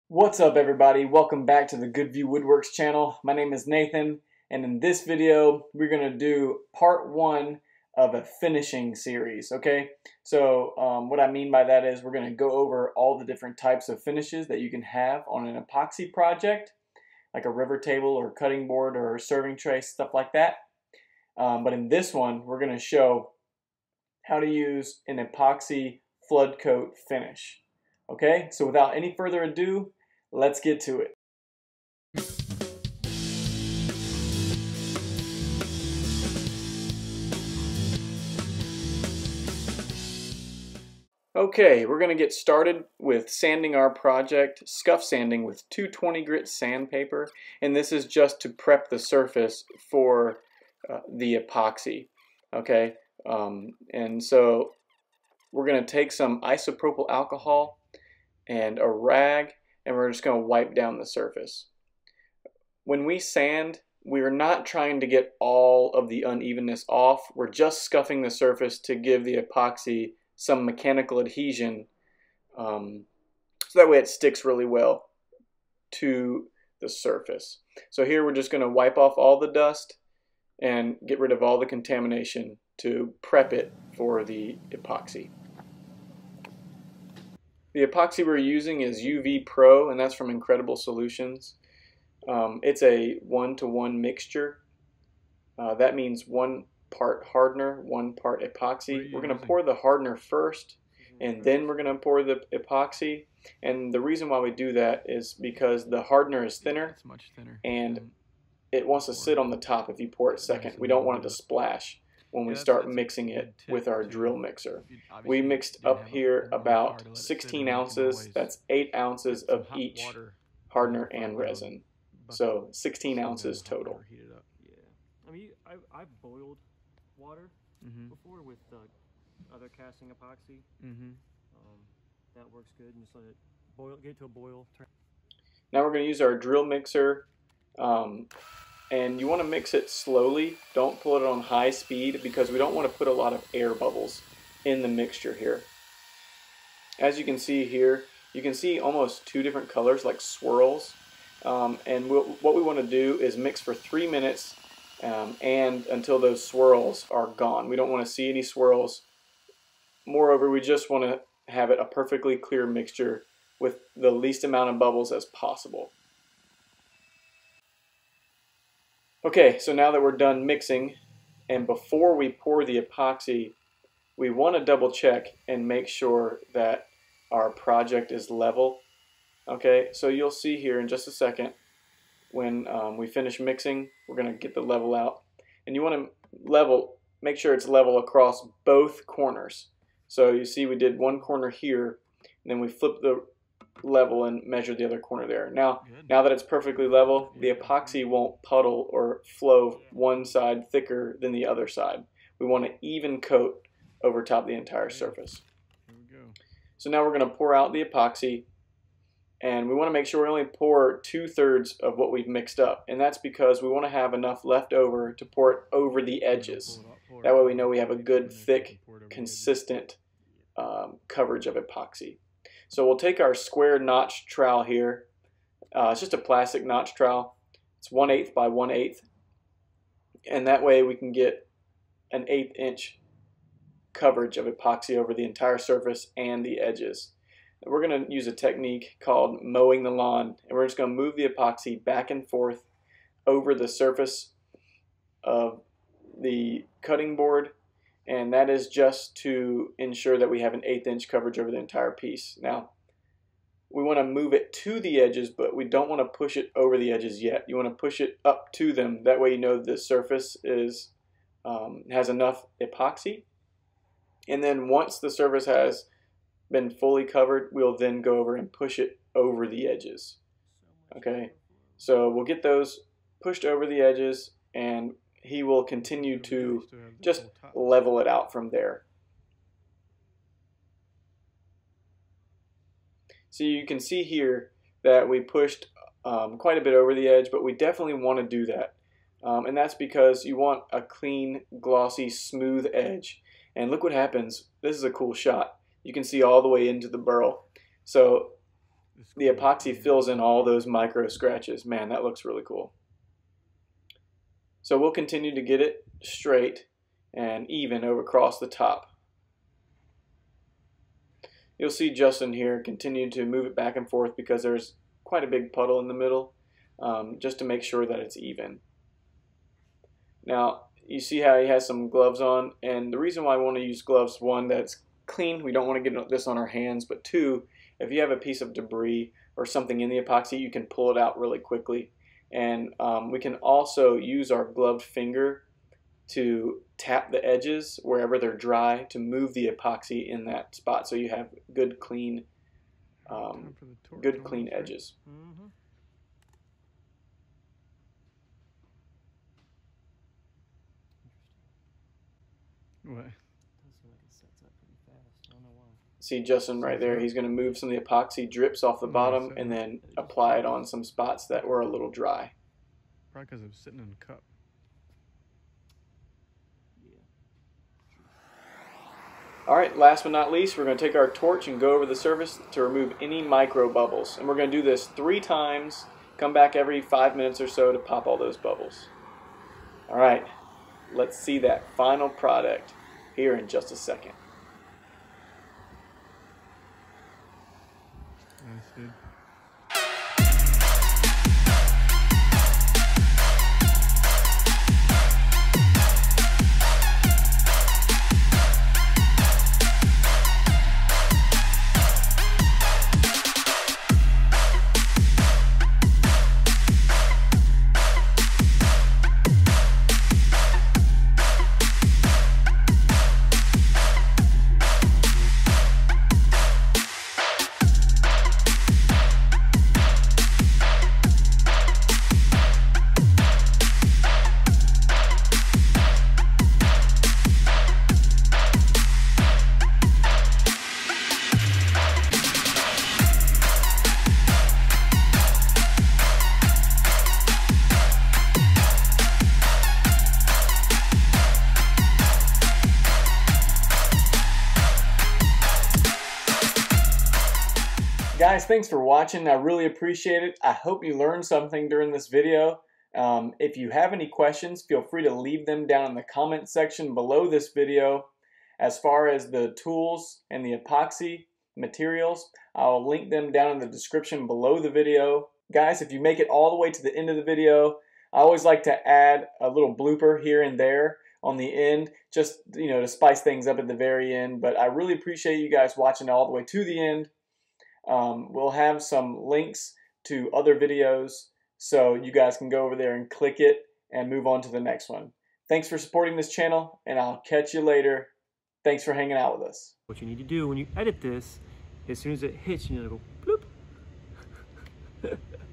What's up, everybody? Welcome back to the Good View Woodworks channel. My name is Nathan, and in this video we're going to do part one of a finishing series. Okay, so what I mean by that is we're going to go over all the different types of finishes that you can have on an epoxy project, like a river table or cutting board or serving tray, stuff like that. But in this one we're going to show how to use an epoxy flood coat finish. Okay, so without any further ado, let's get to it. Okay, we're going to get started with sanding our project, scuff sanding with 220 grit sandpaper, and this is just to prep the surface for the epoxy. Okay, and so we're going to take some isopropyl alcohol and a rag, and we're just going to wipe down the surface. When we sand, we're not trying to get all of the unevenness off. We're just scuffing the surface to give the epoxy some mechanical adhesion, so that way it sticks really well to the surface. So here we're just going to wipe off all the dust and get rid of all the contamination to prep it for the epoxy. The epoxy we're using is UV Pro, and that's from Incredible Solutions. It's a 1-to-1 mixture. That means 1 part hardener, 1 part epoxy. We're going to pour the hardener first, and then we're going to pour the epoxy. And the reason why we do that is because the hardener is thinner, it's much thinner, and it wants to sit on the top if you pour it second. We don't want it to splash when we start mixing it with our drill mixer. We mixed up here about 16 ounces. That's 8 ounces of each hardener and resin. So 16 ounces total. Yeah, I mean, I've boiled water before with other casting epoxy. That works good. And just let it boil, get to a boil. Now we're going to use our drill mixer, and you want to mix it slowly. Don't pull it on high speed because we don't want to put a lot of air bubbles in the mixture here. As you can see here, you can see almost 2 different colors like swirls. And what we want to do is mix for 3 minutes and until those swirls are gone. We don't want to see any swirls. Moreover, we just want to have it a perfectly clear mixture with the least amount of bubbles as possible. Okay, so now that we're done mixing, and before we pour the epoxy, we want to double check and make sure that our project is level. Okay, so you'll see here in just a second when we finish mixing, we're going to get the level out. And you want to make sure it's level across both corners. So you see we did one corner here, and then we flip the level and measure the other corner there. Now that it's perfectly level, the epoxy won't puddle or flow one side thicker than the other side. We want an even coat over top of the entire surface. Here we go. So now we're going to pour out the epoxy, and we want to make sure we only pour 2/3 of what we've mixed up, and that's because we want to have enough left over to pour it over the edges. That way we know we have a good, thick, consistent coverage of epoxy. So we'll take our square notch trowel here. It's just a plastic notch trowel. It's 1/8 by 1/8, and that way we can get an 1/8 inch coverage of epoxy over the entire surface and the edges. And we're going to use a technique called mowing the lawn, and we're just going to move the epoxy back and forth over the surface of the cutting board, and that is just to ensure that we have an 1/8 inch coverage over the entire piece. Now, we want to move it to the edges, but we don't want to push it over the edges yet. You want to push it up to them. That way you know the surface is has enough epoxy. And then once the surface has been fully covered, we'll then go over and push it over the edges. Okay, so we'll get those pushed over the edges, and he will continue to just level it out from there. So you can see here that we pushed quite a bit over the edge, but we definitely want to do that. And that's because you want a clean, glossy, smooth edge. And look what happens. This is a cool shot. You can see all the way into the burl. So the epoxy fills in all those micro scratches. Man, that looks really cool. So we'll continue to get it straight and even over across the top. You'll see Justin here continue to move it back and forth because there's quite a big puddle in the middle, just to make sure that it's even. Now, you see how he has some gloves on, and the reason why I want to use gloves, one, that's clean, we don't want to get this on our hands, but two, if you have a piece of debris or something in the epoxy, you can pull it out really quickly. And we can also use our gloved finger to tap the edges wherever they're dry to move the epoxy in that spot, so you have good clean edges. Mm-hmm. What? It does seem like it sets up pretty fast. I don't know why. See Justin right there, he's going to move some of the epoxy drips off the bottom and then apply it on some spots that were a little dry. Probably because it's sitting in a cup. Alright, last but not least, we're going to take our torch and go over the surface to remove any micro bubbles. And we're going to do this 3 times, come back every 5 minutes or so to pop all those bubbles. Alright, let's see that final product here in just a second. Nice, dude. Guys, thanks for watching. I really appreciate it. I hope you learned something during this video. If you have any questions, feel free to leave them down in the comment section below this video. As far as the tools and the epoxy materials, I'll link them down in the description below the video. Guys, if you make it all the way to the end of the video, I always like to add a little blooper here and there on the end, just to spice things up at the very end. But I really appreciate you guys watching all the way to the end. We'll have some links to other videos so you guys can go over there and click it and move on to the next one. Thanks for supporting this channel, and I'll catch you later. Thanks for hanging out with us. What you need to do when you edit this, as soon as it hits, you need to go